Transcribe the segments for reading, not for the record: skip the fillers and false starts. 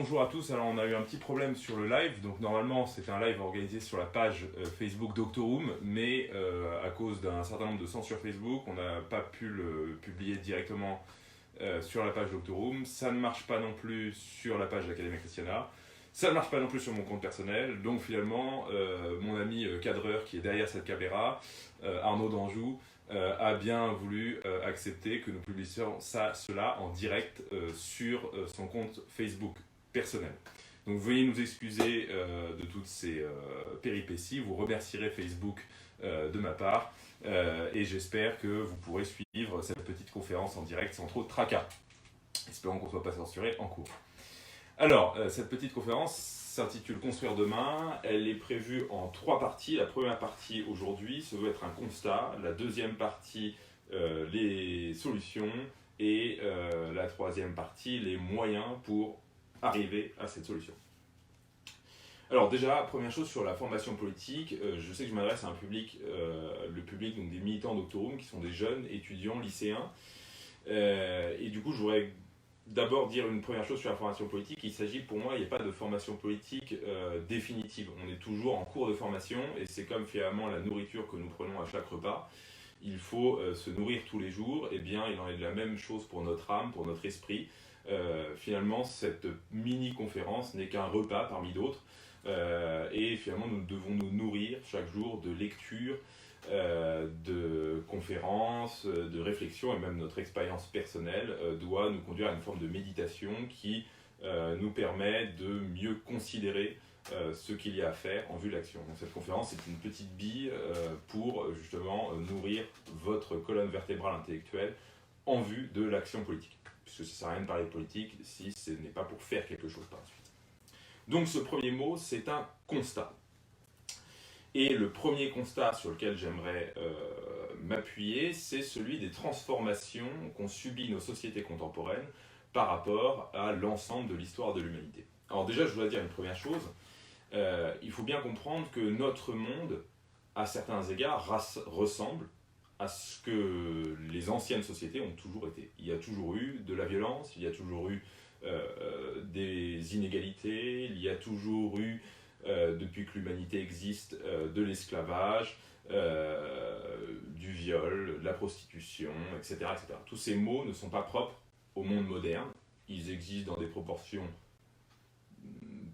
bonjour à tous. Alors on a eu un petit problème sur le live, donc normalement c'était un live organisé sur la page Facebook Doctorum, mais à cause d'un certain nombre de censures Facebook, on n'a pas pu le publier directement sur la page Doctorum. Ça ne marche pas non plus sur la page d'Academia Christiana, ça ne marche pas non plus sur mon compte personnel, donc finalement mon ami cadreur qui est derrière cette caméra, Arnaud d'Anjou, a bien voulu accepter que nous publiions cela en direct sur son compte Facebook personnel. Donc veuillez nous excuser de toutes ces péripéties, vous remercierez Facebook de ma part et j'espère que vous pourrez suivre cette petite conférence en direct sans trop de tracas. Espérons qu'on ne soit pas censuré en cours. Alors, cette petite conférence s'intitule Construire demain. Elle est prévue en 3 parties. La première partie aujourd'hui, ça doit être un constat. La deuxième partie, les solutions. Et la troisième partie, les moyens pour arriver à cette solution. Alors déjà, première chose sur la formation politique, je sais que je m'adresse à un public, le public donc des militants Doctorum, qui sont des jeunes étudiants, lycéens. Et du coup, je voudrais d'abord dire une première chose sur la formation politique. Il s'agit pour moi, il n'y a pas de formation politique définitive. On est toujours en cours de formation et c'est comme finalement la nourriture que nous prenons à chaque repas. Il faut se nourrir tous les jours. Et bien, il en est de la même chose pour notre âme, pour notre esprit. Finalement, cette mini-conférence n'est qu'un repas parmi d'autres. Et finalement, nous devons nous nourrir chaque jour de lectures, de conférences, de réflexions, et même notre expérience personnelle doit nous conduire à une forme de méditation qui nous permet de mieux considérer ce qu'il y a à faire en vue de l'action. Donc cette conférence est une petite bille pour justement nourrir votre colonne vertébrale intellectuelle en vue de l'action politique. Puisque ça ne sert à rien de parler de politique si ce n'est pas pour faire quelque chose par la suite. Donc ce premier mot, c'est un constat. Et le premier constat sur lequel j'aimerais m'appuyer, c'est celui des transformations qu'ont subies nos sociétés contemporaines par rapport à l'ensemble de l'histoire de l'humanité. Alors déjà, je dois dire une première chose, il faut bien comprendre que notre monde, à certains égards, ressemble à ce que les anciennes sociétés ont toujours été. Il y a toujours eu de la violence, il y a toujours eu des inégalités, il y a toujours eu depuis que l'humanité existe, de l'esclavage, du viol, de la prostitution, etc., etc. Tous ces mots ne sont pas propres au monde moderne. Ils existent dans des proportions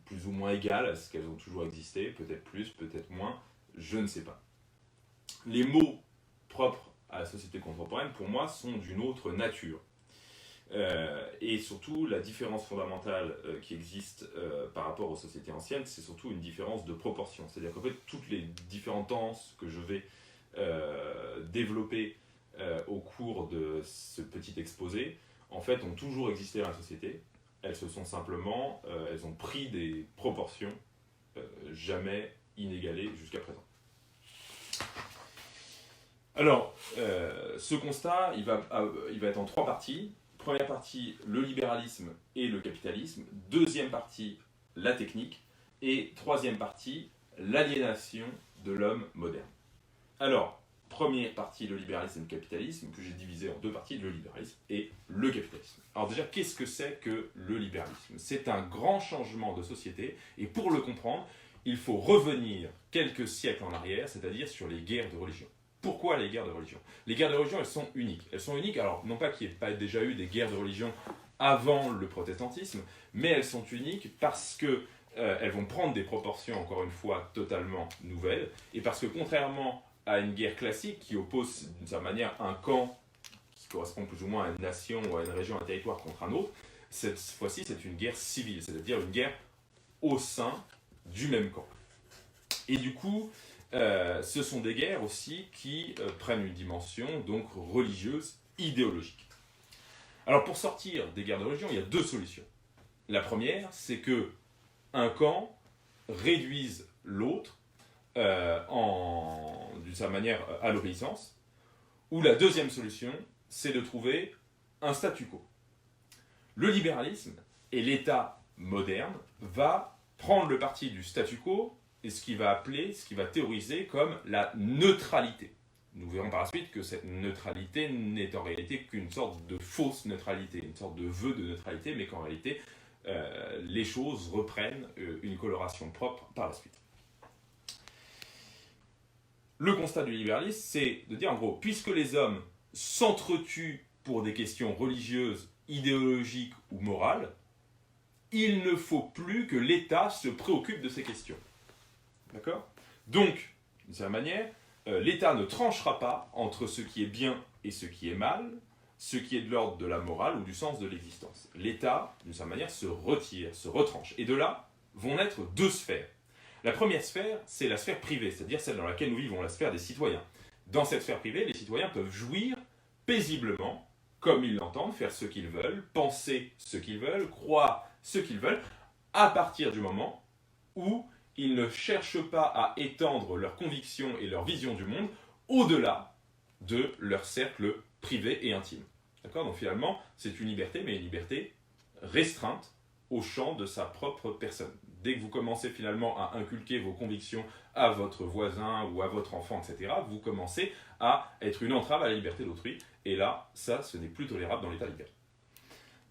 plus ou moins égales à ce qu'elles ont toujours existé, peut-être plus, peut-être moins, je ne sais pas. Les mots propres à la société contemporaine, pour moi, sont d'une autre nature. Et surtout, la différence fondamentale qui existe par rapport aux sociétés anciennes, c'est surtout une différence de proportion. C'est-à-dire qu'en fait, toutes les différentes tendances que je vais développer au cours de ce petit exposé, en fait, ont toujours existé dans la société. Elles se sont simplement, elles ont pris des proportions jamais inégalées jusqu'à présent. Alors, ce constat, il va être en 3 parties. Première partie, le libéralisme et le capitalisme. Deuxième partie, la technique. Et troisième partie, l'aliénation de l'homme moderne. Alors, première partie, le libéralisme et le capitalisme, que j'ai divisé en 2 parties, le libéralisme et le capitalisme. Alors déjà, qu'est-ce que c'est que le libéralisme? C'est un grand changement de société, et pour le comprendre, il faut revenir quelques siècles en arrière, c'est-à-dire sur les guerres de religion. Pourquoi les guerres de religion? Les guerres de religion, elles sont uniques. Elles sont uniques, alors non pas qu'il n'y ait pas déjà eu des guerres de religion avant le protestantisme, mais elles sont uniques parce que elles vont prendre des proportions, encore une fois, totalement nouvelles, et parce que contrairement à une guerre classique qui oppose d'une certaine manière un camp qui correspond plus ou moins à une nation ou à une région, un territoire contre un autre, cette fois-ci c'est une guerre civile, c'est-à-dire une guerre au sein du même camp. Et du coup, ce sont des guerres aussi qui prennent une dimension donc religieuse, idéologique. Alors pour sortir des guerres de religion, il y a 2 solutions. La première, c'est que un camp réduise l'autre d'une certaine manière à l'obéissance, ou la deuxième solution, c'est de trouver un statu quo. Le libéralisme et l'État moderne va prendre le parti du statu quo et ce qu'il va théoriser comme la neutralité. Nous verrons par la suite que cette neutralité n'est en réalité qu'une sorte de fausse neutralité, une sorte de vœu de neutralité, mais qu'en réalité, les choses reprennent une coloration propre par la suite. Le constat du libéralisme, c'est de dire en gros, puisque les hommes s'entretuent pour des questions religieuses, idéologiques ou morales, il ne faut plus que l'État se préoccupe de ces questions. D'accord ? Donc, d'une certaine manière, l'État ne tranchera pas entre ce qui est bien et ce qui est mal, ce qui est de l'ordre de la morale ou du sens de l'existence. L'État, d'une certaine manière, se retire, se retranche. Et de là vont naître deux sphères. La première sphère, c'est la sphère privée, c'est-à-dire celle dans laquelle nous vivons, la sphère des citoyens. Dans cette sphère privée, les citoyens peuvent jouir paisiblement, comme ils l'entendent, faire ce qu'ils veulent, penser ce qu'ils veulent, croire ce qu'ils veulent, à partir du moment où ils ne cherchent pas à étendre leurs convictions et leur vision du monde au-delà de leur cercle privé et intime. D'accord ? Donc finalement, c'est une liberté, mais une liberté restreinte au champ de sa propre personne. Dès que vous commencez finalement à inculquer vos convictions à votre voisin ou à votre enfant, etc., vous commencez à être une entrave à la liberté d'autrui. Et là, ça, ce n'est plus tolérable dans l'État libéral.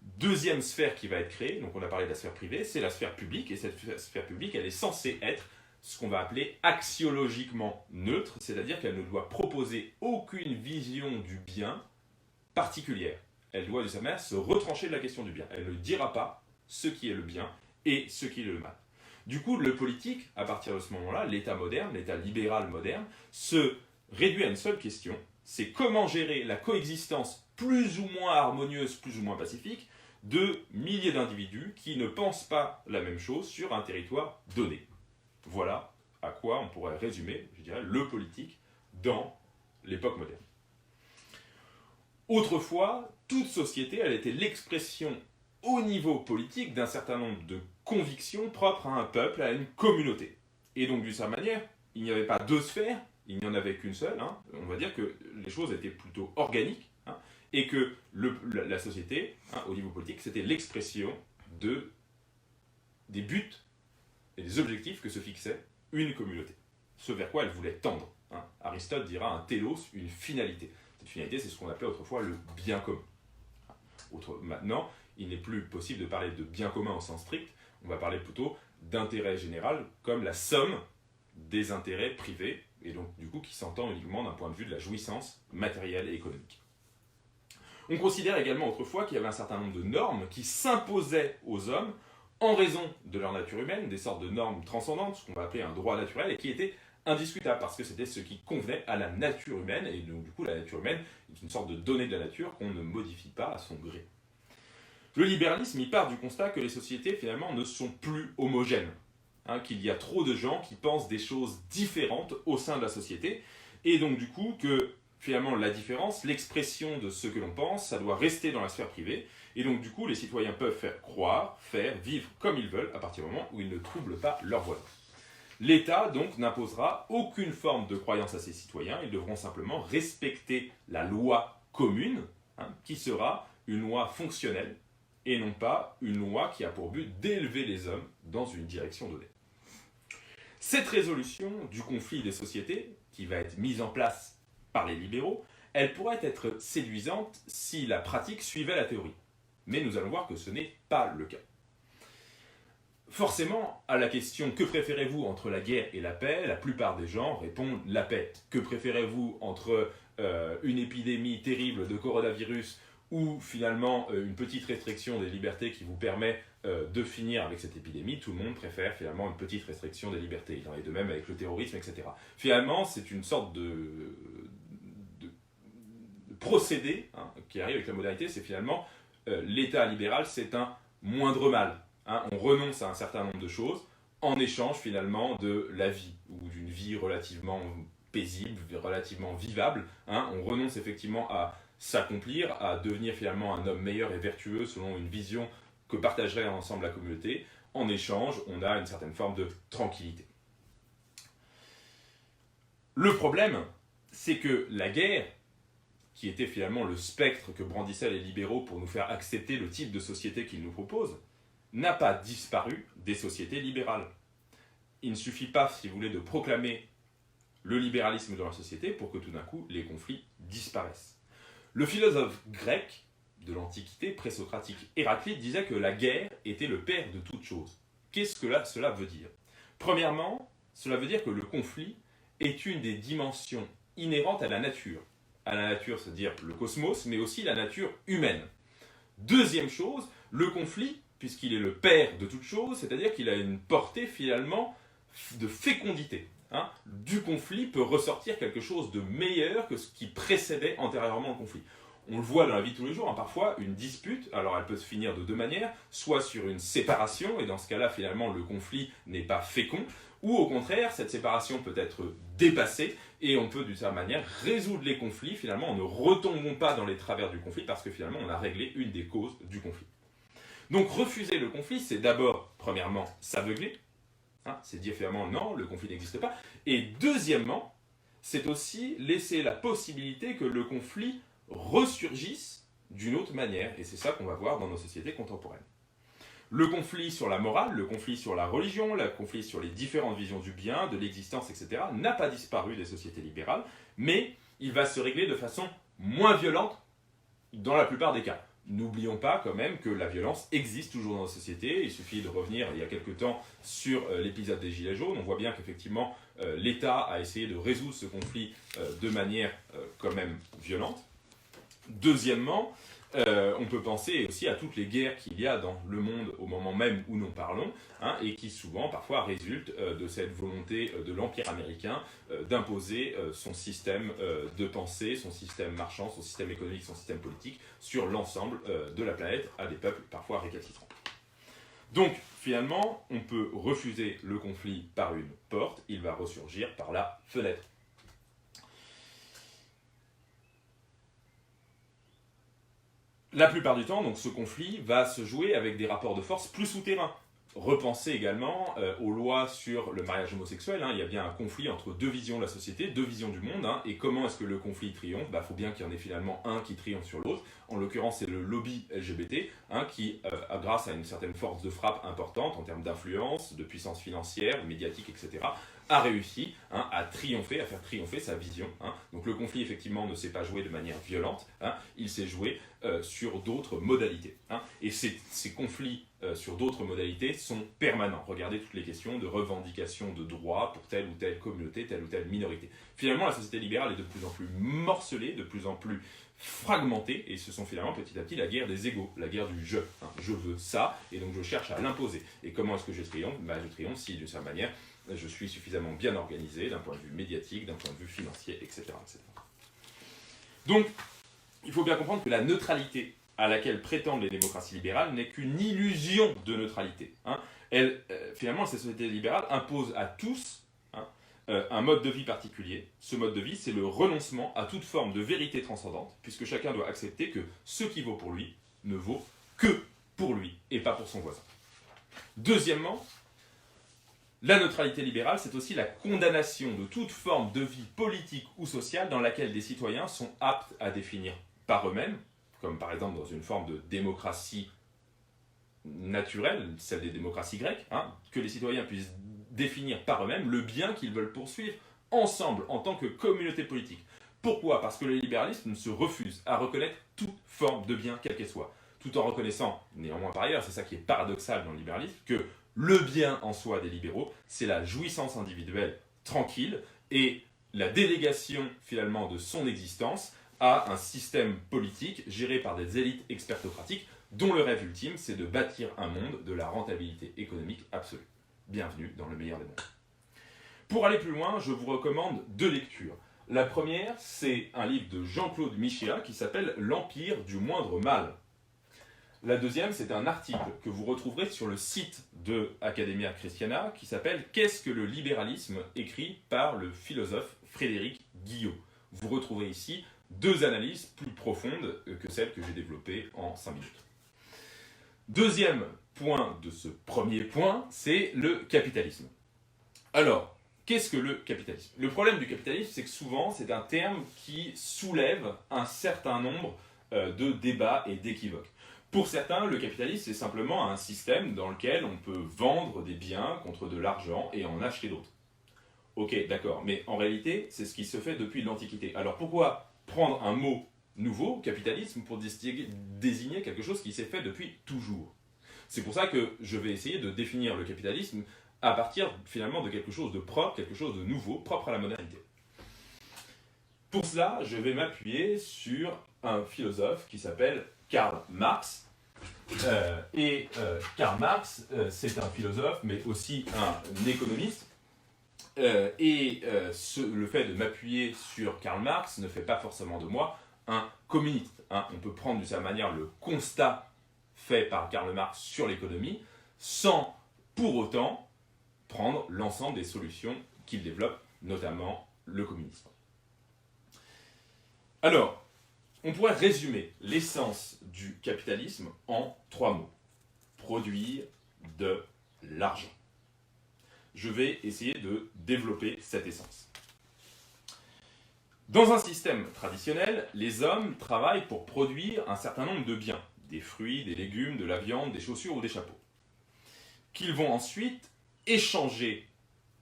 Deuxième sphère qui va être créée, donc on a parlé de la sphère privée, c'est la sphère publique. Et cette sphère publique, elle est censée être ce qu'on va appeler axiologiquement neutre, c'est-à-dire qu'elle ne doit proposer aucune vision du bien particulière. Elle doit, de sa manière, se retrancher de la question du bien. Elle ne dira pas ce qui est le bien et ce qui est le mal. Du coup, le politique, à partir de ce moment-là, l'État moderne, l'État libéral moderne, se réduit à une seule question, c'est comment gérer la coexistence plus ou moins harmonieuse, plus ou moins pacifique, de milliers d'individus qui ne pensent pas la même chose sur un territoire donné. Voilà à quoi on pourrait résumer, je dirais, le politique dans l'époque moderne. Autrefois, toute société, elle était l'expression au niveau politique d'un certain nombre de convictions propres à un peuple, à une communauté. Et donc, d'une certaine manière, il n'y avait pas deux sphères, il n'y en avait qu'une seule. On va dire que les choses étaient plutôt organiques, et que la société, au niveau politique, c'était l'expression des buts et des objectifs que se fixait une communauté. Ce vers quoi elle voulait tendre. Aristote dira un télos, une finalité. Cette finalité, c'est ce qu'on appelait autrefois le bien commun. Maintenant, il n'est plus possible de parler de bien commun au sens strict, on va parler plutôt d'intérêt général comme la somme des intérêts privés, et donc du coup qui s'entend uniquement d'un point de vue de la jouissance matérielle et économique. On considère également autrefois qu'il y avait un certain nombre de normes qui s'imposaient aux hommes en raison de leur nature humaine, des sortes de normes transcendantes, ce qu'on va appeler un droit naturel, et qui étaient indiscutables parce que c'était ce qui convenait à la nature humaine, et donc du coup la nature humaine est une sorte de donnée de la nature qu'on ne modifie pas à son gré. Le libéralisme, il part du constat que les sociétés finalement ne sont plus homogènes, qu'il y a trop de gens qui pensent des choses différentes au sein de la société, et donc du coup que finalement la différence, l'expression de ce que l'on pense, ça doit rester dans la sphère privée, et donc du coup les citoyens peuvent faire croire, faire, vivre comme ils veulent à partir du moment où ils ne troublent pas leurs voisins. L'État donc n'imposera aucune forme de croyance à ses citoyens, ils devront simplement respecter la loi commune, qui sera une loi fonctionnelle, et non pas une loi qui a pour but d'élever les hommes dans une direction donnée. Cette résolution du conflit des sociétés, qui va être mise en place par les libéraux, elle pourrait être séduisante si la pratique suivait la théorie. Mais nous allons voir que ce n'est pas le cas. Forcément, à la question « Que préférez-vous entre la guerre et la paix ?», la plupart des gens répondent « la paix ». Que préférez-vous entre une épidémie terrible de coronavirus ou finalement une petite restriction des libertés qui vous permet de finir avec cette épidémie? Tout le monde préfère finalement une petite restriction des libertés. Il en est de même avec le terrorisme, etc. Finalement, c'est une sorte de procédé qui arrive avec la modernité, c'est finalement l'État libéral, c'est un moindre mal. On renonce à un certain nombre de choses en échange finalement de la vie, ou d'une vie relativement paisible, relativement vivable. On renonce effectivement à s'accomplir, à devenir finalement un homme meilleur et vertueux selon une vision que partagerait ensemble la communauté. En échange, on a une certaine forme de tranquillité. Le problème, c'est que la guerre, qui était finalement le spectre que brandissaient les libéraux pour nous faire accepter le type de société qu'ils nous proposent, n'a pas disparu des sociétés libérales. Il ne suffit pas, si vous voulez, de proclamer le libéralisme dans la société pour que tout d'un coup les conflits disparaissent. Le philosophe grec de l'Antiquité présocratique Héraclite disait que la guerre était le père de toute chose. Qu'est-ce que cela veut dire? Premièrement, cela veut dire que le conflit est une des dimensions inhérentes à la nature. À la nature, c'est-à-dire le cosmos, mais aussi la nature humaine. Deuxième chose, le conflit, puisqu'il est le père de toute chose, c'est-à-dire qu'il a une portée finalement de fécondité. Du conflit peut ressortir quelque chose de meilleur que ce qui précédait antérieurement le conflit. On le voit dans la vie de tous les jours, parfois une dispute, alors elle peut se finir de deux manières, soit sur une séparation, et dans ce cas-là finalement le conflit n'est pas fécond, ou au contraire cette séparation peut être dépassée, et on peut d'une certaine manière résoudre les conflits, finalement en ne retombant pas dans les travers du conflit, parce que finalement on a réglé une des causes du conflit. Donc refuser le conflit, c'est d'abord, premièrement, s'aveugler, c'est dire finalement non, le conflit n'existe pas, et deuxièmement, c'est aussi laisser la possibilité que le conflit ressurgissent d'une autre manière, et c'est ça qu'on va voir dans nos sociétés contemporaines. Le conflit sur la morale, le conflit sur la religion, le conflit sur les différentes visions du bien, de l'existence, etc., n'a pas disparu des sociétés libérales, mais il va se régler de façon moins violente dans la plupart des cas. N'oublions pas quand même que la violence existe toujours dans nos sociétés. Il suffit de revenir il y a quelques temps sur l'épisode des Gilets jaunes. On voit bien qu'effectivement l'État a essayé de résoudre ce conflit de manière quand même violente. Deuxièmement, on peut penser aussi à toutes les guerres qu'il y a dans le monde au moment même où nous parlons, et qui souvent, parfois, résultent de cette volonté de l'Empire américain d'imposer son système de pensée, son système marchand, son système économique, son système politique sur l'ensemble de la planète à des peuples parfois récalcitrants. Donc, finalement, on peut refuser le conflit par une porte, il va ressurgir par la fenêtre. La plupart du temps, donc, ce conflit va se jouer avec des rapports de force plus souterrains. Repensez également aux lois sur le mariage homosexuel. Il y a bien un conflit entre deux visions de la société, deux visions du monde. Et comment est-ce que le conflit triomphe? Faut bien qu'il y en ait finalement un qui triomphe sur l'autre. En l'occurrence, c'est le lobby LGBT qui, grâce à une certaine force de frappe importante en termes d'influence, de puissance financière, médiatique, etc., a réussi à triompher, à faire triompher sa vision. Donc le conflit, effectivement, ne s'est pas joué de manière violente, il s'est joué sur d'autres modalités. Et ces conflits sur d'autres modalités sont permanents. Regardez toutes les questions de revendication de droits pour telle ou telle communauté, telle ou telle minorité. Finalement, la société libérale est de plus en plus morcelée, de plus en plus fragmentée, et ce sont finalement petit à petit la guerre des égos, la guerre du je. Je veux ça, et donc je cherche à l'imposer. Et comment est-ce que je triomphe? Je triomphe si, d'une certaine manière, je suis suffisamment bien organisé d'un point de vue médiatique, d'un point de vue financier, etc., etc. Donc, il faut bien comprendre que la neutralité à laquelle prétendent les démocraties libérales n'est qu'une illusion de neutralité. Finalement, ces sociétés libérales imposent à tous un mode de vie particulier. Ce mode de vie, c'est le renoncement à toute forme de vérité transcendante, puisque chacun doit accepter que ce qui vaut pour lui ne vaut que pour lui et pas pour son voisin. Deuxièmement, la neutralité libérale, c'est aussi la condamnation de toute forme de vie politique ou sociale dans laquelle des citoyens sont aptes à définir par eux-mêmes, comme par exemple dans une forme de démocratie naturelle, celle des démocraties grecques, que les citoyens puissent définir par eux-mêmes le bien qu'ils veulent poursuivre ensemble en tant que communauté politique. Pourquoi? Parce que le libéralisme se refuse à reconnaître toute forme de bien, quelle qu'elle soit, tout en reconnaissant, néanmoins par ailleurs, c'est ça qui est paradoxal dans le libéralisme, que le bien en soi des libéraux, c'est la jouissance individuelle tranquille et la délégation finalement de son existence à un système politique géré par des élites expertocratiques dont le rêve ultime, c'est de bâtir un monde de la rentabilité économique absolue. Bienvenue dans le meilleur des mondes. Pour aller plus loin, je vous recommande deux lectures. La première, c'est un livre de Jean-Claude Michéa qui s'appelle « L'Empire du moindre mal ». La deuxième, c'est un article que vous retrouverez sur le site de Academia Christiana qui s'appelle « Qu'est-ce que le libéralisme ?» écrit par le philosophe Frédéric Guillot. Vous retrouverez ici deux analyses plus profondes que celles que j'ai développées en 5 minutes. Deuxième point de ce premier point, c'est le capitalisme. Alors, qu'est-ce que le capitalisme? Le problème du capitalisme, c'est que souvent, c'est un terme qui soulève un certain nombre de débats et d'équivoques. Pour certains, le capitalisme, c'est simplement un système dans lequel on peut vendre des biens contre de l'argent et en acheter d'autres. Ok, d'accord, mais en réalité, c'est ce qui se fait depuis l'Antiquité. Alors pourquoi prendre un mot nouveau, capitalisme, pour désigner quelque chose qui s'est fait depuis toujours. C'est pour ça que je vais essayer de définir le capitalisme à partir finalement de quelque chose de propre, quelque chose de nouveau, propre à la modernité. Pour cela, je vais m'appuyer sur un philosophe qui s'appelle Karl Marx. Karl Marx, c'est un philosophe, mais aussi un économiste. Le fait de m'appuyer sur Karl Marx ne fait pas forcément de moi un communiste. On peut prendre de sa manière le constat fait par Karl Marx sur l'économie, sans pour autant prendre l'ensemble des solutions qu'il développe, notamment le communisme. Alors, on pourrait résumer l'essence du capitalisme en 3 mots. Produire de l'argent. Je vais essayer de développer cette essence. Dans un système traditionnel, les hommes travaillent pour produire un certain nombre de biens, des fruits, des légumes, de la viande, des chaussures ou des chapeaux, qu'ils vont ensuite échanger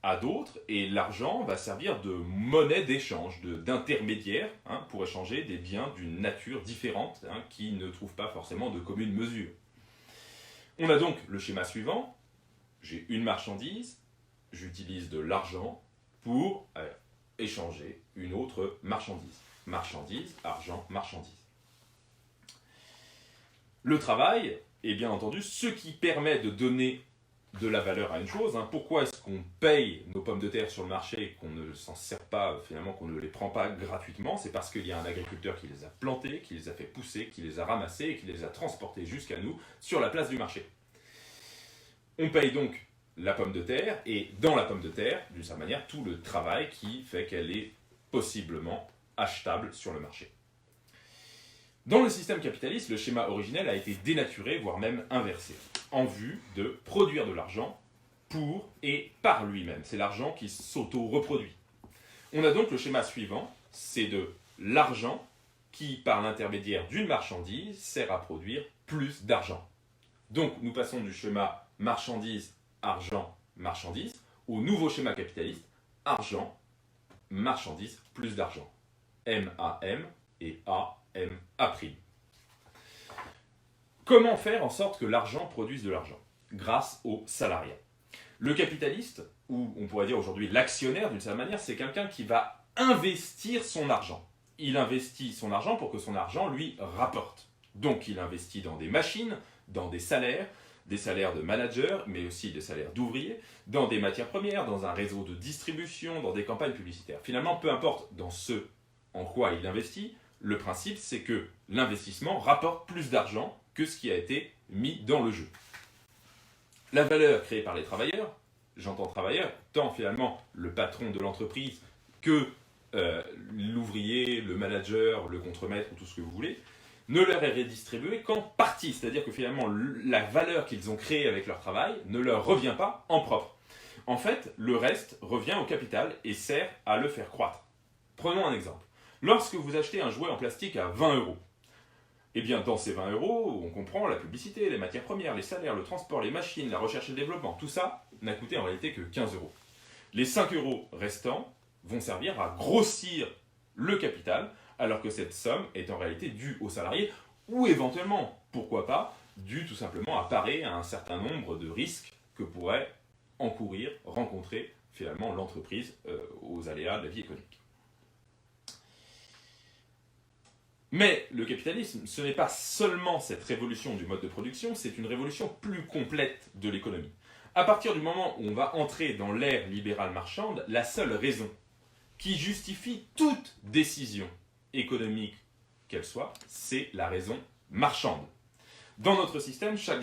à d'autres, et l'argent va servir de monnaie d'échange, d'intermédiaire, pour échanger des biens d'une nature différente, qui ne trouvent pas forcément de commune mesure. On a donc le schéma suivant: j'ai une marchandise, j'utilise de l'argent pour échanger une autre marchandise. Marchandise, argent, marchandise. Le travail est bien entendu ce qui permet de donner de la valeur à une chose. Pourquoi est-ce qu'on paye nos pommes de terre sur le marché et qu'on ne s'en sert pas, finalement, qu'on ne les prend pas gratuitement? C'est parce qu'il y a un agriculteur qui les a plantées, qui les a fait pousser, qui les a ramassées et qui les a transportées jusqu'à nous sur la place du marché. On paye donc la pomme de terre, et dans la pomme de terre, d'une certaine manière, tout le travail qui fait qu'elle est possiblement achetable sur le marché. Dans le système capitaliste, le schéma originel a été dénaturé, voire même inversé, en vue de produire de l'argent pour et par lui-même. C'est l'argent qui s'auto-reproduit. On a donc le schéma suivant, c'est de l'argent qui, par l'intermédiaire d'une marchandise, sert à produire plus d'argent. Donc nous passons du schéma marchandise, argent, marchandise, au nouveau schéma capitaliste, argent, marchandise, plus d'argent. M-A-M et A-M-A'. Comment faire en sorte que l'argent produise de l'argent? Grâce au salariat. Le capitaliste, ou on pourrait dire aujourd'hui l'actionnaire d'une certaine manière, c'est quelqu'un qui va investir son argent. Il investit son argent pour que son argent lui rapporte. Donc il investit dans des machines, dans des salaires de managers, mais aussi des salaires d'ouvriers, dans des matières premières, dans un réseau de distribution, dans des campagnes publicitaires. Finalement, peu importe dans ce en quoi il investit, le principe c'est que l'investissement rapporte plus d'argent que ce qui a été mis dans le jeu. La valeur créée par les travailleurs, j'entends travailleurs, tant finalement le patron de l'entreprise que l'ouvrier, le manager, le contremaître, ou tout ce que vous voulez, ne leur est redistribuée qu'en partie. C'est-à-dire que finalement, la valeur qu'ils ont créée avec leur travail ne leur revient pas en propre. En fait, le reste revient au capital et sert à le faire croître. Prenons un exemple. Lorsque vous achetez un jouet en plastique à 20 €, eh bien, dans ces 20 €, on comprend la publicité, les matières premières, les salaires, le transport, les machines, la recherche et le développement. Tout ça n'a coûté en réalité que 15 €. Les 5 € restants vont servir à grossir le capital, alors que cette somme est en réalité due aux salariés, ou éventuellement, pourquoi pas, due tout simplement à parer à un certain nombre de risques que pourrait encourir, rencontrer finalement l'entreprise aux aléas de la vie économique. Mais le capitalisme, ce n'est pas seulement cette révolution du mode de production, c'est une révolution plus complète de l'économie. À partir du moment où on va entrer dans l'ère libérale marchande, la seule raison qui justifie toute décision économique qu'elle soit, c'est la raison marchande. Dans notre système, chaque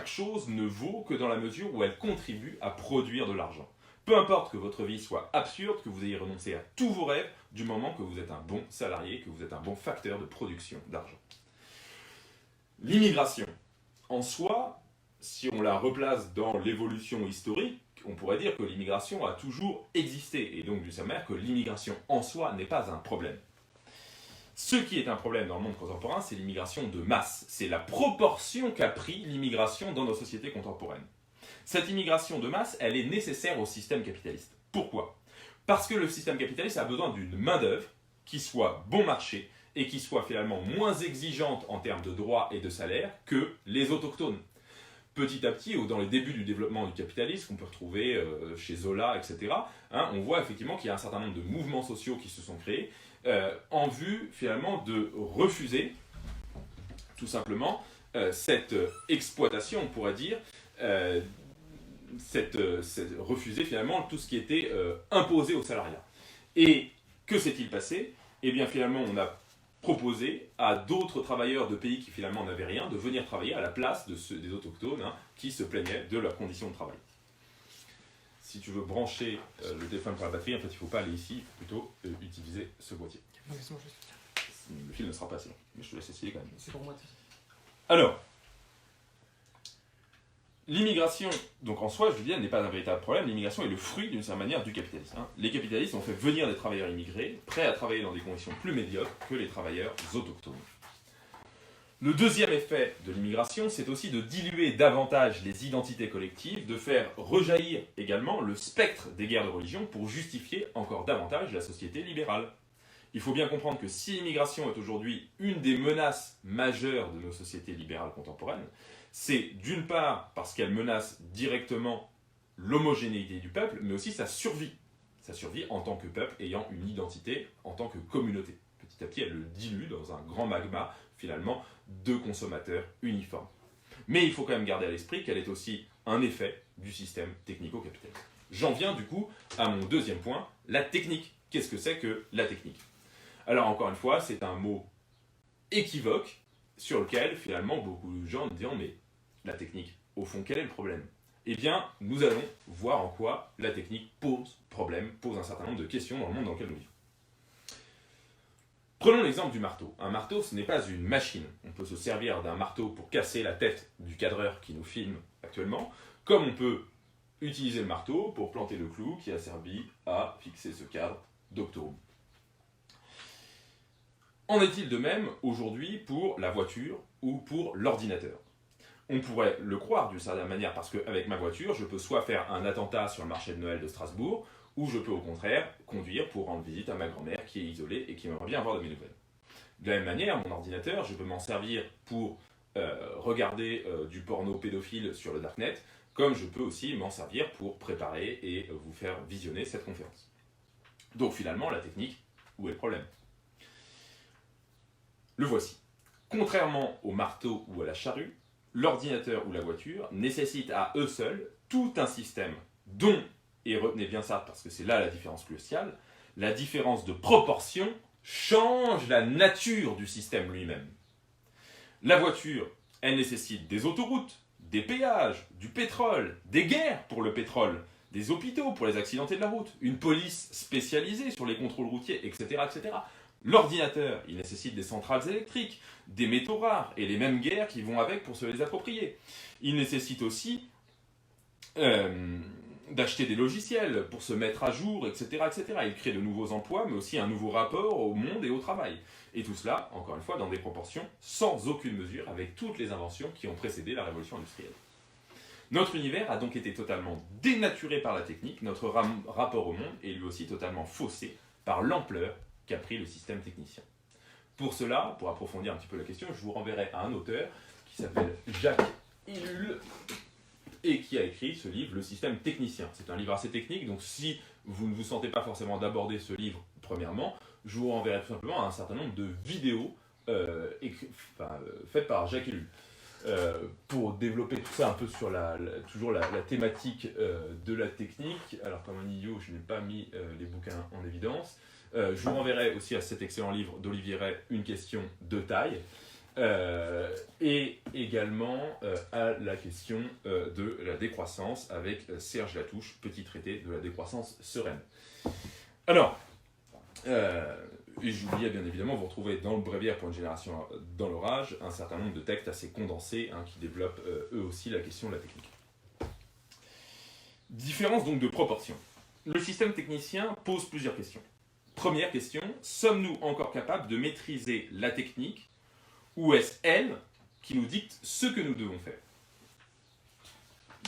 chose ne vaut que dans la mesure où elle contribue à produire de l'argent. Peu importe que votre vie soit absurde, que vous ayez renoncé à tous vos rêves, du moment que vous êtes un bon salarié, que vous êtes un bon facteur de production d'argent. L'immigration, en soi, si on la replace dans l'évolution historique, on pourrait dire que l'immigration a toujours existé, et donc d'une certaine manière que l'immigration en soi n'est pas un problème. Ce qui est un problème dans le monde contemporain, c'est l'immigration de masse. C'est la proportion qu'a pris l'immigration dans nos sociétés contemporaines. Cette immigration de masse, elle est nécessaire au système capitaliste. Pourquoi ? Parce que le système capitaliste a besoin d'une main-d'œuvre qui soit bon marché et qui soit finalement moins exigeante en termes de droits et de salaire que les autochtones. Petit à petit, ou dans les débuts du développement du capitalisme, qu'on peut retrouver chez Zola, etc., hein, on voit effectivement qu'il y a un certain nombre de mouvements sociaux qui se sont créés en vue finalement de refuser tout simplement cette exploitation, on pourrait dire, refuser finalement tout ce qui était imposé au salariat. Et que s'est-il passé? Eh bien finalement on a proposé à d'autres travailleurs de pays qui finalement n'avaient rien de venir travailler à la place de ceux des autochtones hein, qui se plaignaient de leurs conditions de travail. Si tu veux brancher le téléphone par la batterie, en fait il ne faut pas aller ici, il faut plutôt utiliser ce boîtier. Le fil ne sera pas assez long, mais je te laisse essayer quand même. C'est pour moi. Alors, l'immigration, donc en soi, je veux dire, n'est pas un véritable problème. L'immigration est le fruit, d'une certaine manière, du capitalisme. Hein. Les capitalistes ont fait venir des travailleurs immigrés, prêts à travailler dans des conditions plus médiocres que les travailleurs autochtones. Le deuxième effet de l'immigration, c'est aussi de diluer davantage les identités collectives, de faire rejaillir également le spectre des guerres de religion pour justifier encore davantage la société libérale. Il faut bien comprendre que si l'immigration est aujourd'hui une des menaces majeures de nos sociétés libérales contemporaines, c'est d'une part parce qu'elle menace directement l'homogénéité du peuple, mais aussi sa survie en tant que peuple ayant une identité en tant que communauté. Petit à petit, elle le dilue dans un grand magma, finalement, de consommateurs uniformes. Mais il faut quand même garder à l'esprit qu'elle est aussi un effet du système technico-capitaliste. J'en viens du coup à mon deuxième point, la technique. Qu'est-ce que c'est que la technique? Alors encore une fois, c'est un mot équivoque sur lequel finalement beaucoup de gens disent mais la technique, au fond, quel est le problème? Eh bien, nous allons voir en quoi la technique pose problème, pose un certain nombre de questions dans le monde dans lequel nous vivons. Prenons l'exemple du marteau. Un marteau, ce n'est pas une machine. On peut se servir d'un marteau pour casser la tête du cadreur qui nous filme actuellement, comme on peut utiliser le marteau pour planter le clou qui a servi à fixer ce cadre Doctor Who. En est-il de même aujourd'hui pour la voiture ou pour l'ordinateur? On pourrait le croire d'une certaine manière parce qu'avec ma voiture, je peux soit faire un attentat sur le marché de Noël de Strasbourg, ou je peux au contraire conduire pour rendre visite à ma grand-mère qui est isolée et qui aimerait bien avoir de mes nouvelles. De la même manière, mon ordinateur, je peux m'en servir pour regarder du porno pédophile sur le Darknet, comme je peux aussi m'en servir pour préparer et vous faire visionner cette conférence. Donc finalement, la technique, où est le problème? Le voici. Contrairement au marteau ou à la charrue, l'ordinateur ou la voiture nécessitent à eux seuls tout un système dont, et retenez bien ça parce que c'est là la différence cruciale, la différence de proportion change la nature du système lui-même. La voiture, elle nécessite des autoroutes, des péages, du pétrole, des guerres pour le pétrole, des hôpitaux pour les accidentés de la route, une police spécialisée sur les contrôles routiers, etc. etc. L'ordinateur, il nécessite des centrales électriques, des métaux rares et les mêmes guerres qui vont avec pour se les approprier. Il nécessite aussi d'acheter des logiciels pour se mettre à jour, etc., etc. Il crée de nouveaux emplois, mais aussi un nouveau rapport au monde et au travail. Et tout cela, encore une fois, dans des proportions sans aucune mesure avec toutes les inventions qui ont précédé la révolution industrielle. Notre univers a donc été totalement dénaturé par la technique, notre rapport au monde est lui aussi totalement faussé par l'ampleur qu'a pris le système technicien. Pour cela, pour approfondir un petit peu la question, je vous renverrai à un auteur qui s'appelle Jacques Ellul et qui a écrit ce livre, Le système technicien. C'est un livre assez technique, donc si vous ne vous sentez pas forcément d'aborder ce livre premièrement, je vous renverrai tout simplement à un certain nombre de vidéos faites par Jacques Ellul. Pour développer tout ça un peu sur toujours la thématique de la technique. Alors comme un idiot, je n'ai pas mis les bouquins en évidence. Je vous renverrai aussi à cet excellent livre d'Olivier Rey, Une question de taille, et également à la question de la décroissance avec Serge Latouche, petit traité de la décroissance sereine. Alors, et j'oubliais bien évidemment, vous retrouvez dans le bréviaire pour une génération dans l'orage un certain nombre de textes assez condensés qui développent eux aussi la question de la technique. Différence donc de proportion. Le système technicien pose plusieurs questions. Première question, sommes-nous encore capables de maîtriser la technique ou est-ce elle qui nous dicte ce que nous devons faire?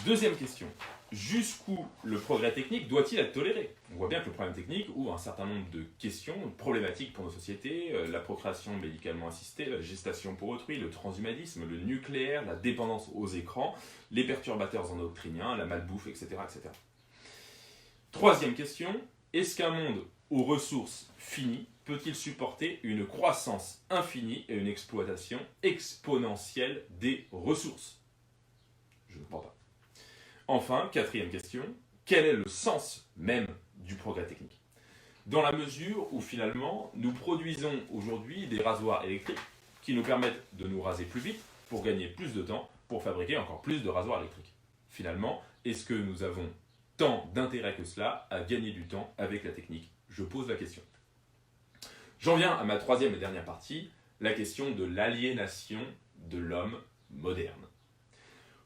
Deuxième question. Jusqu'où le progrès technique doit-il être toléré? On voit bien que le progrès technique ouvre un certain nombre de questions problématiques pour nos sociétés, la procréation médicalement assistée, la gestation pour autrui, le transhumanisme, le nucléaire, la dépendance aux écrans, les perturbateurs endocriniens, la malbouffe, etc., etc. Troisième question, est-ce qu'un monde aux ressources finies peut-il supporter une croissance infinie et une exploitation exponentielle des ressources? Je ne crois pas. Enfin, quatrième question, quel est le sens même du progrès technique? Dans la mesure où finalement, nous produisons aujourd'hui des rasoirs électriques qui nous permettent de nous raser plus vite pour gagner plus de temps pour fabriquer encore plus de rasoirs électriques. Finalement, est-ce que nous avons tant d'intérêt que cela à gagner du temps avec la technique? Je pose la question. J'en viens à ma troisième et dernière partie, la question de l'aliénation de l'homme moderne.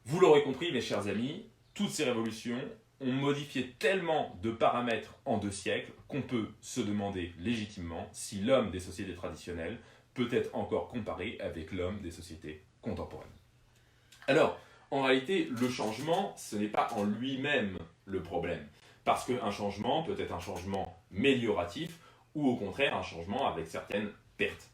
Vous l'aurez compris, mes chers amis, toutes ces révolutions ont modifié tellement de paramètres en 2 siècles qu'on peut se demander légitimement si l'homme des sociétés traditionnelles peut être encore comparé avec l'homme des sociétés contemporaines. Alors, en réalité, le changement, ce n'est pas en lui-même le problème, parce qu'un changement peut être un changement mélioratif ou au contraire un changement avec certaines pertes.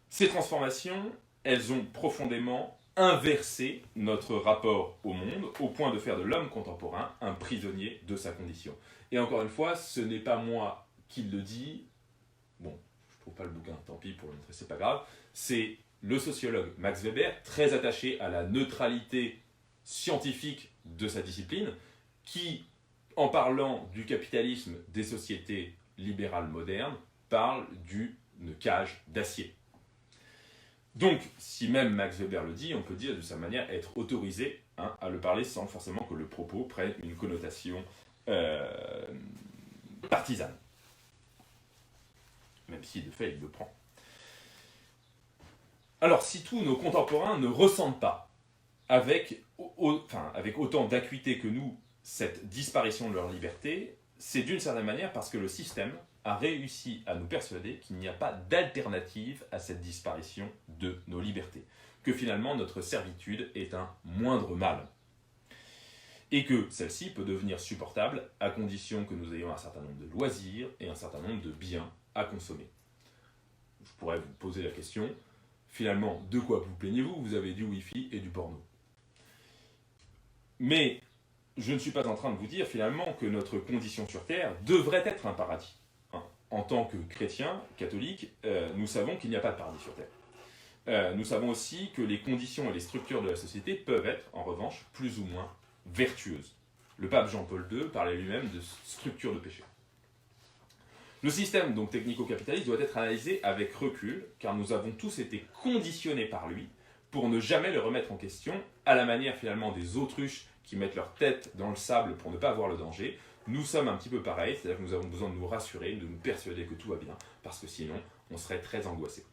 Ces transformations, elles ont profondément inverser notre rapport au monde au point de faire de l'homme contemporain un prisonnier de sa condition. Et encore une fois, ce n'est pas moi qui le dis, bon, je ne trouve pas le bouquin, tant pis pour le montrer, c'est pas grave, c'est le sociologue Max Weber, très attaché à la neutralité scientifique de sa discipline, qui, en parlant du capitalisme des sociétés libérales modernes, parle d'une cage d'acier. Donc, si même Max Weber le dit, on peut dire de sa manière être autorisé à le parler sans forcément que le propos prenne une connotation partisane. Même si de fait il le prend. Alors, si tous nos contemporains ne ressentent pas avec autant d'acuité que nous cette disparition de leur liberté, c'est d'une certaine manière parce que le système a réussi à nous persuader qu'il n'y a pas d'alternative à cette disparition de nos libertés, que finalement notre servitude est un moindre mal, et que celle-ci peut devenir supportable à condition que nous ayons un certain nombre de loisirs et un certain nombre de biens à consommer. Je pourrais vous poser la question, finalement, de quoi vous plaignez-vous? Vous avez du Wi-Fi et du porno. Mais je ne suis pas en train de vous dire finalement que notre condition sur Terre devrait être un paradis. En tant que chrétiens, catholiques, nous savons qu'il n'y a pas de paradis sur Terre. Nous savons aussi que les conditions et les structures de la société peuvent être, en revanche, plus ou moins vertueuses. Le pape Jean-Paul II parlait lui-même de structure de péché. Le système donc technico-capitaliste doit être analysé avec recul, car nous avons tous été conditionnés par lui pour ne jamais le remettre en question, à la manière finalement des autruches qui mettent leur tête dans le sable pour ne pas voir le danger. Nous sommes un petit peu pareils, c'est-à-dire que nous avons besoin de nous rassurer, de nous persuader que tout va bien, parce que sinon, on serait très angoissé.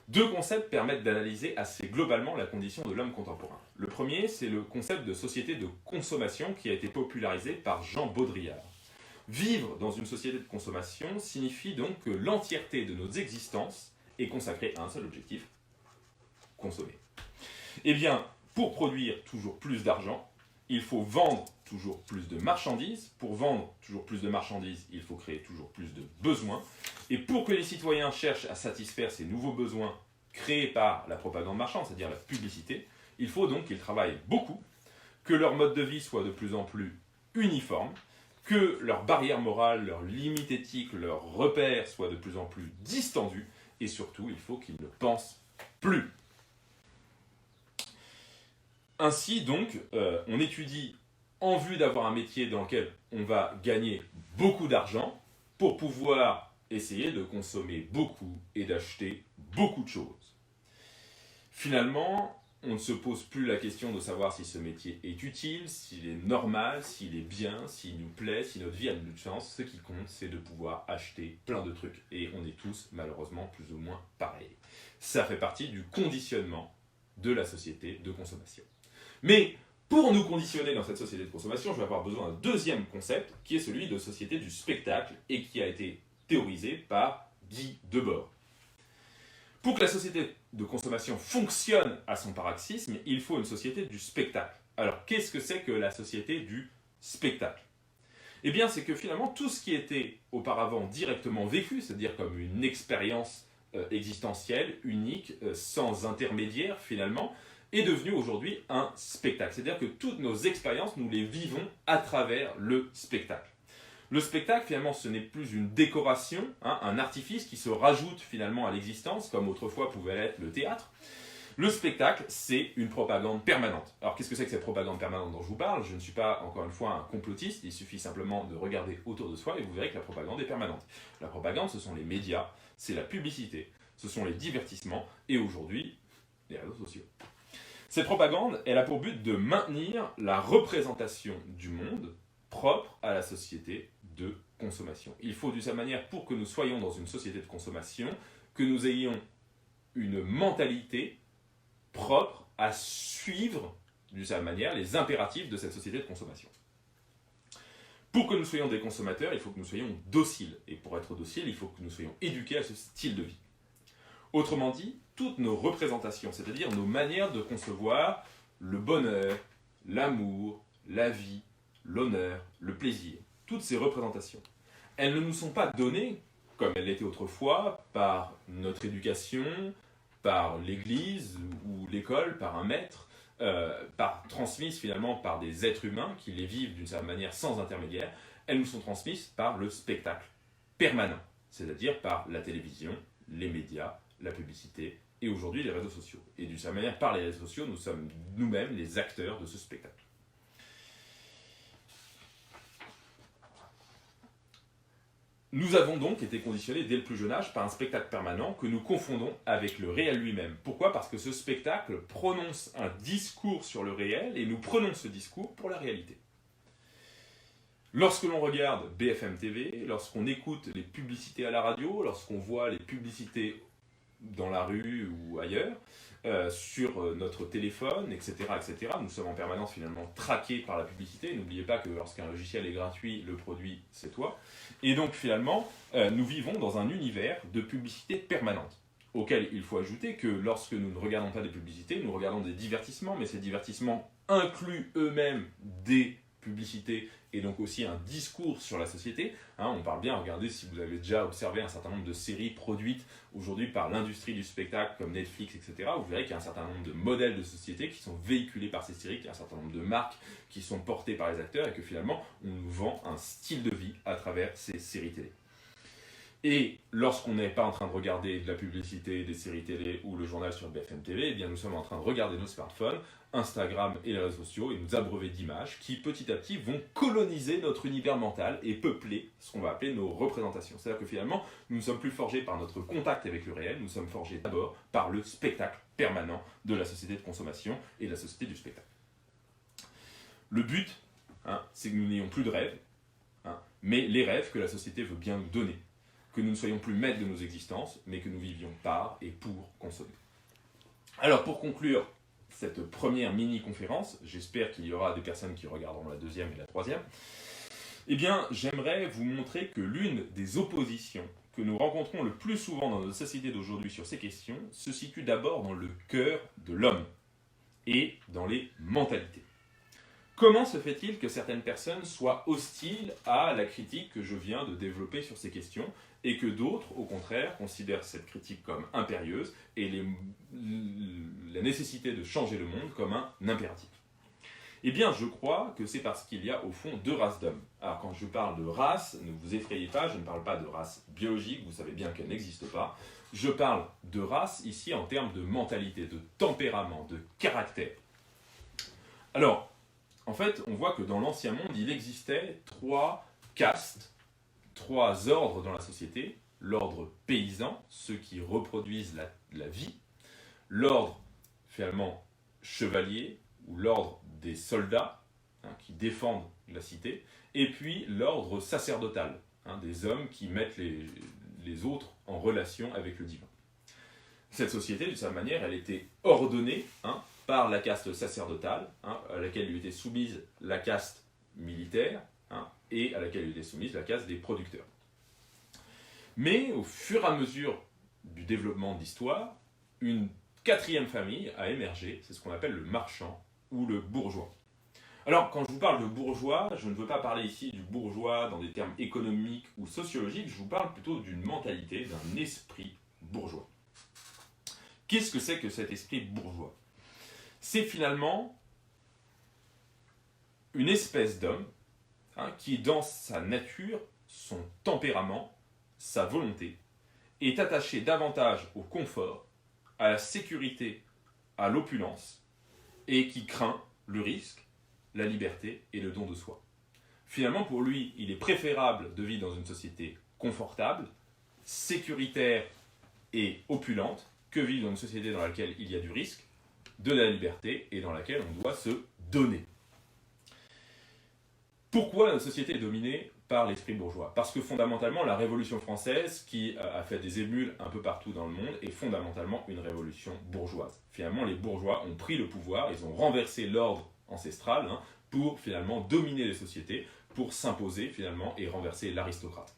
2 concepts permettent d'analyser assez globalement la condition de l'homme contemporain. Le premier, c'est le concept de société de consommation qui a été popularisé par Jean Baudrillard. Vivre dans une société de consommation signifie donc que l'entièreté de nos existences est consacrée à un seul objectif, consommer. Eh bien, pour produire toujours plus d'argent, il faut vendre toujours plus de marchandises. Pour vendre toujours plus de marchandises, il faut créer toujours plus de besoins. Et pour que les citoyens cherchent à satisfaire ces nouveaux besoins créés par la propagande marchande, c'est-à-dire la publicité, il faut donc qu'ils travaillent beaucoup, que leur mode de vie soit de plus en plus uniforme, que leurs barrières morales, leurs limites éthiques, leurs repères soient de plus en plus distendus, et surtout, il faut qu'ils ne pensent plus. Ainsi donc, on étudie en vue d'avoir un métier dans lequel on va gagner beaucoup d'argent pour pouvoir essayer de consommer beaucoup et d'acheter beaucoup de choses. Finalement, on ne se pose plus la question de savoir si ce métier est utile, s'il est normal, s'il est bien, s'il nous plaît, si notre vie a du sens. Ce qui compte, c'est de pouvoir acheter plein de trucs. Et on est tous, malheureusement, plus ou moins pareils. Ça fait partie du conditionnement de la société de consommation. Mais pour nous conditionner dans cette société de consommation, je vais avoir besoin d'un deuxième concept, qui est celui de société du spectacle, et qui a été théorisé par Guy Debord. Pour que la société de consommation fonctionne à son paroxysme, il faut une société du spectacle. Alors, qu'est-ce que c'est que la société du spectacle? Eh bien, c'est que finalement, tout ce qui était auparavant directement vécu, c'est-à-dire comme une expérience existentielle, unique, sans intermédiaire finalement, est devenu aujourd'hui un spectacle. C'est-à-dire que toutes nos expériences, nous les vivons à travers le spectacle. Le spectacle, finalement, ce n'est plus une décoration, un artifice qui se rajoute finalement à l'existence, comme autrefois pouvait l'être le théâtre. Le spectacle, c'est une propagande permanente. Alors, qu'est-ce que c'est que cette propagande permanente dont je vous parle? Je ne suis pas, encore une fois, un complotiste. Il suffit simplement de regarder autour de soi et vous verrez que la propagande est permanente. La propagande, ce sont les médias, c'est la publicité, ce sont les divertissements et aujourd'hui, les réseaux sociaux. Cette propagande, elle a pour but de maintenir la représentation du monde propre à la société de consommation. Il faut, de cette manière, pour que nous soyons dans une société de consommation, que nous ayons une mentalité propre à suivre, d'une certaine manière, les impératifs de cette société de consommation. Pour que nous soyons des consommateurs, il faut que nous soyons dociles. Et pour être dociles, il faut que nous soyons éduqués à ce style de vie. Autrement dit, toutes nos représentations, c'est-à-dire nos manières de concevoir le bonheur, l'amour, la vie, l'honneur, le plaisir, toutes ces représentations, elles ne nous sont pas données, comme elles l'étaient autrefois, par notre éducation, par l'église ou l'école, par un maître, transmises finalement par des êtres humains qui les vivent d'une certaine manière sans intermédiaire. Elles nous sont transmises par le spectacle permanent, c'est-à-dire par la télévision, les médias, la publicité et aujourd'hui les réseaux sociaux. Et d'une certaine manière, par les réseaux sociaux, nous sommes nous-mêmes les acteurs de ce spectacle. Nous avons donc été conditionnés dès le plus jeune âge par un spectacle permanent que nous confondons avec le réel lui-même. Pourquoi? Parce que ce spectacle prononce un discours sur le réel et nous prenons ce discours pour la réalité. Lorsque l'on regarde BFM TV, lorsqu'on écoute les publicités à la radio, lorsqu'on voit les publicités dans la rue ou ailleurs, sur notre téléphone, etc., etc. Nous sommes en permanence finalement traqués par la publicité. N'oubliez pas que lorsqu'un logiciel est gratuit, le produit, c'est toi. Et donc finalement, nous vivons dans un univers de publicité permanente, auquel il faut ajouter que lorsque nous ne regardons pas des publicités, nous regardons des divertissements, mais ces divertissements incluent eux-mêmes des publicités et donc aussi un discours sur la société. On parle bien, regardez si vous avez déjà observé un certain nombre de séries produites aujourd'hui par l'industrie du spectacle comme Netflix, etc. Vous verrez qu'il y a un certain nombre de modèles de société qui sont véhiculés par ces séries, qu'il y a un certain nombre de marques qui sont portées par les acteurs et que finalement on nous vend un style de vie à travers ces séries télé. Et lorsqu'on n'est pas en train de regarder de la publicité, des séries télé ou le journal sur BFM TV, eh bien nous sommes en train de regarder nos smartphones, Instagram et les réseaux sociaux et nous abreuver d'images qui petit à petit vont coloniser notre univers mental et peupler ce qu'on va appeler nos représentations. C'est-à-dire que finalement, nous ne sommes plus forgés par notre contact avec le réel, nous sommes forgés d'abord par le spectacle permanent de la société de consommation et de la société du spectacle. Le but, c'est que nous n'ayons plus de rêves, mais les rêves que la société veut bien nous donner. Que nous ne soyons plus maîtres de nos existences, mais que nous vivions par et pour consommer. Alors pour conclure cette première mini-conférence, j'espère qu'il y aura des personnes qui regarderont la deuxième et la troisième, eh bien j'aimerais vous montrer que l'une des oppositions que nous rencontrons le plus souvent dans notre société d'aujourd'hui sur ces questions se situe d'abord dans le cœur de l'homme et dans les mentalités. Comment se fait-il que certaines personnes soient hostiles à la critique que je viens de développer sur ces questions et que d'autres, au contraire, considèrent cette critique comme impérieuse et la nécessité de changer le monde comme un impératif? Eh bien, je crois que c'est parce qu'il y a au fond deux races d'hommes. Alors, quand je parle de race, ne vous effrayez pas, je ne parle pas de race biologique, vous savez bien qu'elle n'existe pas. Je parle de race ici en termes de mentalité, de tempérament, de caractère. Alors, en fait, on voit que dans l'ancien monde, il existait trois castes, trois ordres dans la société. L'ordre paysan, ceux qui reproduisent la vie. L'ordre, finalement, chevalier, ou l'ordre des soldats, qui défendent la cité. Et puis l'ordre sacerdotal, des hommes qui mettent les autres en relation avec le divin. Cette société, de cette manière, elle était ordonnée, par la caste sacerdotale, à laquelle lui était soumise la caste militaire, et à laquelle lui était soumise la caste des producteurs. Mais au fur et à mesure du développement de l'histoire, une quatrième famille a émergé, c'est ce qu'on appelle le marchand ou le bourgeois. Alors, quand je vous parle de bourgeois, je ne veux pas parler ici du bourgeois dans des termes économiques ou sociologiques, je vous parle plutôt d'une mentalité, d'un esprit bourgeois. Qu'est-ce que c'est que cet esprit bourgeois? C'est finalement une espèce d'homme qui, dans sa nature, son tempérament, sa volonté, est attaché davantage au confort, à la sécurité, à l'opulence, et qui craint le risque, la liberté et le don de soi. Finalement, pour lui, il est préférable de vivre dans une société confortable, sécuritaire et opulente, que vivre dans une société dans laquelle il y a du risque, de la liberté et dans laquelle on doit se donner. Pourquoi notre société est dominée par l'esprit bourgeois? Parce que fondamentalement, la Révolution française, qui a fait des émules un peu partout dans le monde, est fondamentalement une révolution bourgeoise. Finalement, les bourgeois ont pris le pouvoir, ils ont renversé l'ordre ancestral pour finalement dominer les sociétés, pour s'imposer finalement et renverser l'aristocrate.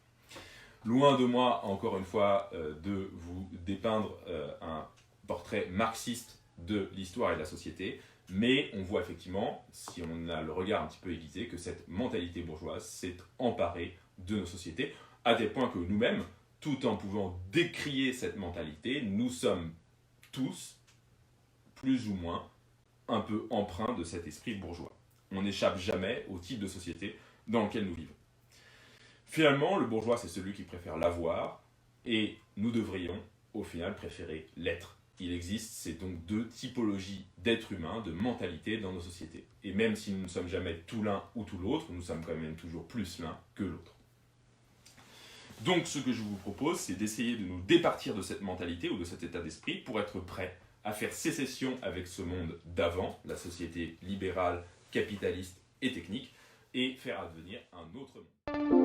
Loin de moi, encore une fois, de vous dépeindre un portrait marxiste de l'histoire et de la société, mais on voit effectivement, si on a le regard un petit peu aiguisé, que cette mentalité bourgeoise s'est emparée de nos sociétés, à tel point que nous-mêmes, tout en pouvant décrier cette mentalité, nous sommes tous, plus ou moins, un peu empreints de cet esprit bourgeois. On n'échappe jamais au type de société dans lequel nous vivons. Finalement, le bourgeois, c'est celui qui préfère l'avoir, et nous devrions, au final, préférer l'être. Il existe, c'est donc deux typologies d'êtres humains, de mentalité dans nos sociétés. Et même si nous ne sommes jamais tout l'un ou tout l'autre, nous sommes quand même toujours plus l'un que l'autre. Donc ce que je vous propose, c'est d'essayer de nous départir de cette mentalité ou de cet état d'esprit pour être prêt à faire sécession avec ce monde d'avant, la société libérale, capitaliste et technique, et faire advenir un autre monde.